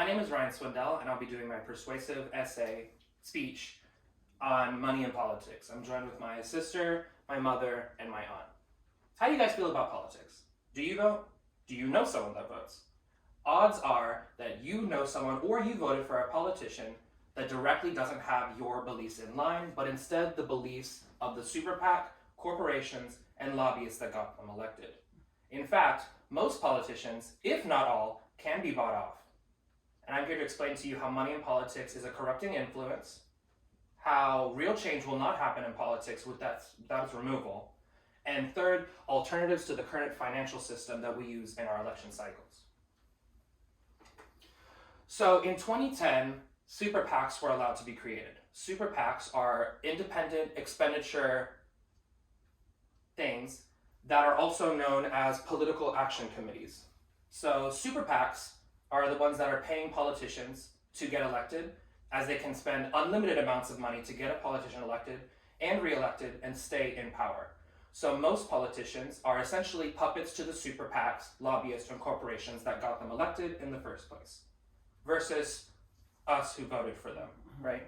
My name is Ryan Swindell, and I'll be doing my persuasive essay speech on money and politics. I'm joined with my sister, my mother, and my aunt. How do you guys feel about politics? Do you vote? Do you know someone that votes? Odds are that you know someone or you voted for a politician that directly doesn't have your beliefs in line, but instead the beliefs of the super PAC, corporations, and lobbyists that got them elected. In fact, most politicians, if not all, can be bought off. And I'm here to explain to you how money in politics is a corrupting influence, how real change will not happen in politics without its removal, and third, alternatives to the current financial system that we use in our election cycles. So in 2010, super PACs were allowed to be created. Super PACs are independent expenditure things that are also known as political action committees. So super PACs are the ones that are paying politicians to get elected, as they can spend unlimited amounts of money to get a politician elected and reelected and stay in power. So most politicians are essentially puppets to the super PACs, lobbyists, and corporations that got them elected in the first place, versus us who voted for them, right?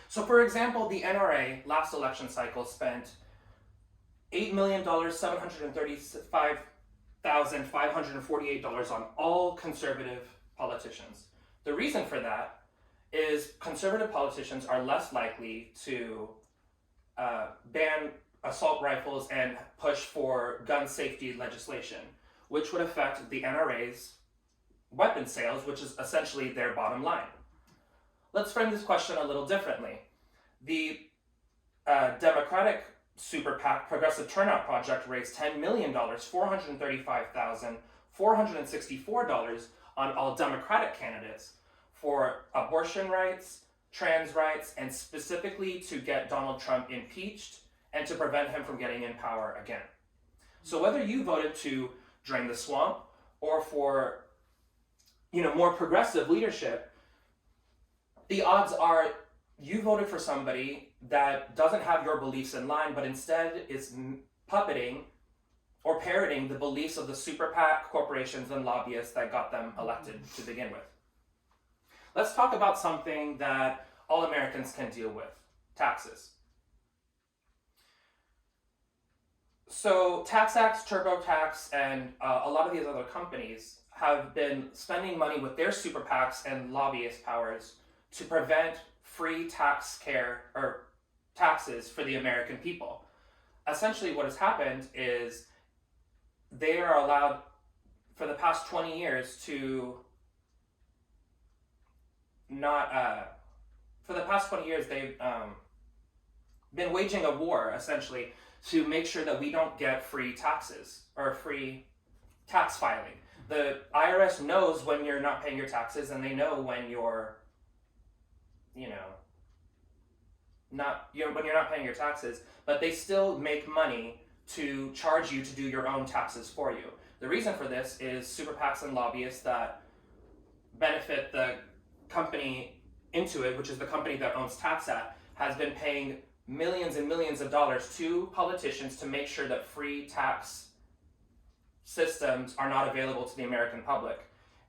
So for example, the NRA last election cycle spent $8,735,548 on all conservative politicians. The reason for that is conservative politicians are less likely to ban assault rifles and push for gun safety legislation, which would affect the NRA's weapon sales, which is essentially their bottom line. Let's frame this question a little differently. The Democratic Super PAC Progressive Turnout Project raised $10 million, $435,464 on all Democratic candidates for abortion rights, trans rights, and specifically to get Donald Trump impeached and to prevent him from getting in power again. So whether you voted to drain the swamp or for more progressive leadership, the odds are you voted for somebody that doesn't have your beliefs in line, but instead is puppeting or parroting the beliefs of the super PAC, corporations, and lobbyists that got them elected to begin with. Let's talk about something that all Americans can deal with: taxes. So TaxAct, TurboTax, and a lot of these other companies have been spending money with their super PACs and lobbyist powers to prevent free taxes for the American people. Essentially what has happened is they are allowed for the past 20 years to they've been waging a war essentially to make sure that we don't get free taxes or free tax filing. The IRS knows when you're not paying your taxes, and they know when you're not paying your taxes, but they still make money to charge you to do your own taxes for you. The reason for this is super PACs and lobbyists that benefit the company Intuit, which is the company that owns TaxAct, has been paying millions and millions of dollars to politicians to make sure that free tax systems are not available to the American public.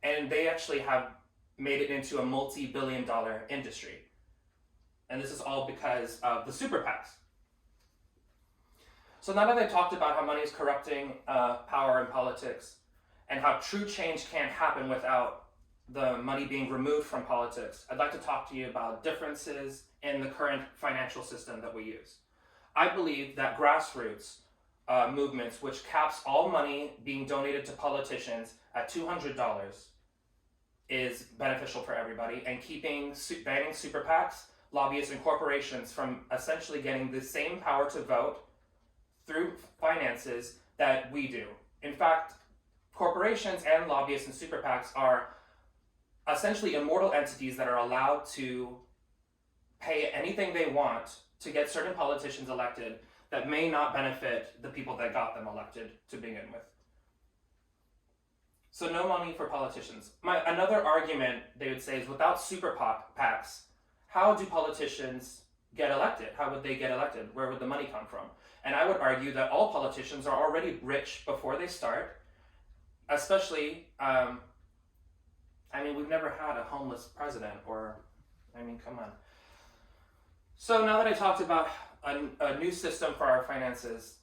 And they actually have made it into a multi-billion-dollar industry. And this is all because of the super PACs. So now that I talked about how money is corrupting power in politics and how true change can't happen without the money being removed from politics, I'd like to talk to you about differences in the current financial system that we use. I believe that grassroots movements, which caps all money being donated to politicians at $200, is beneficial for everybody, and banning super PACs, lobbyists, and corporations from essentially getting the same power to vote through finances that we do. In fact, corporations and lobbyists and super PACs are essentially immortal entities that are allowed to pay anything they want to get certain politicians elected that may not benefit the people that got them elected to begin with. So no money for politicians. Another argument they would say is, without super PACs, how do politicians get elected? How would they get elected? Where would the money come from? And I would argue that all politicians are already rich before they start, especially, I mean, we've never had a homeless president, or, I mean, come on. So now that I talked about a new system for our finances,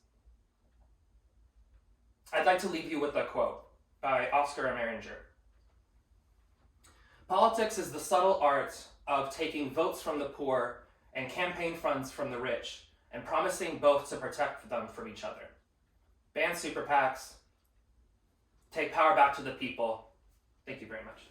I'd like to leave you with a quote by Oscar Ameringer. Politics is the subtle art of taking votes from the poor and campaign funds from the rich and promising both to protect them from each other. Ban super PACs. Take power back to the people. Thank you very much.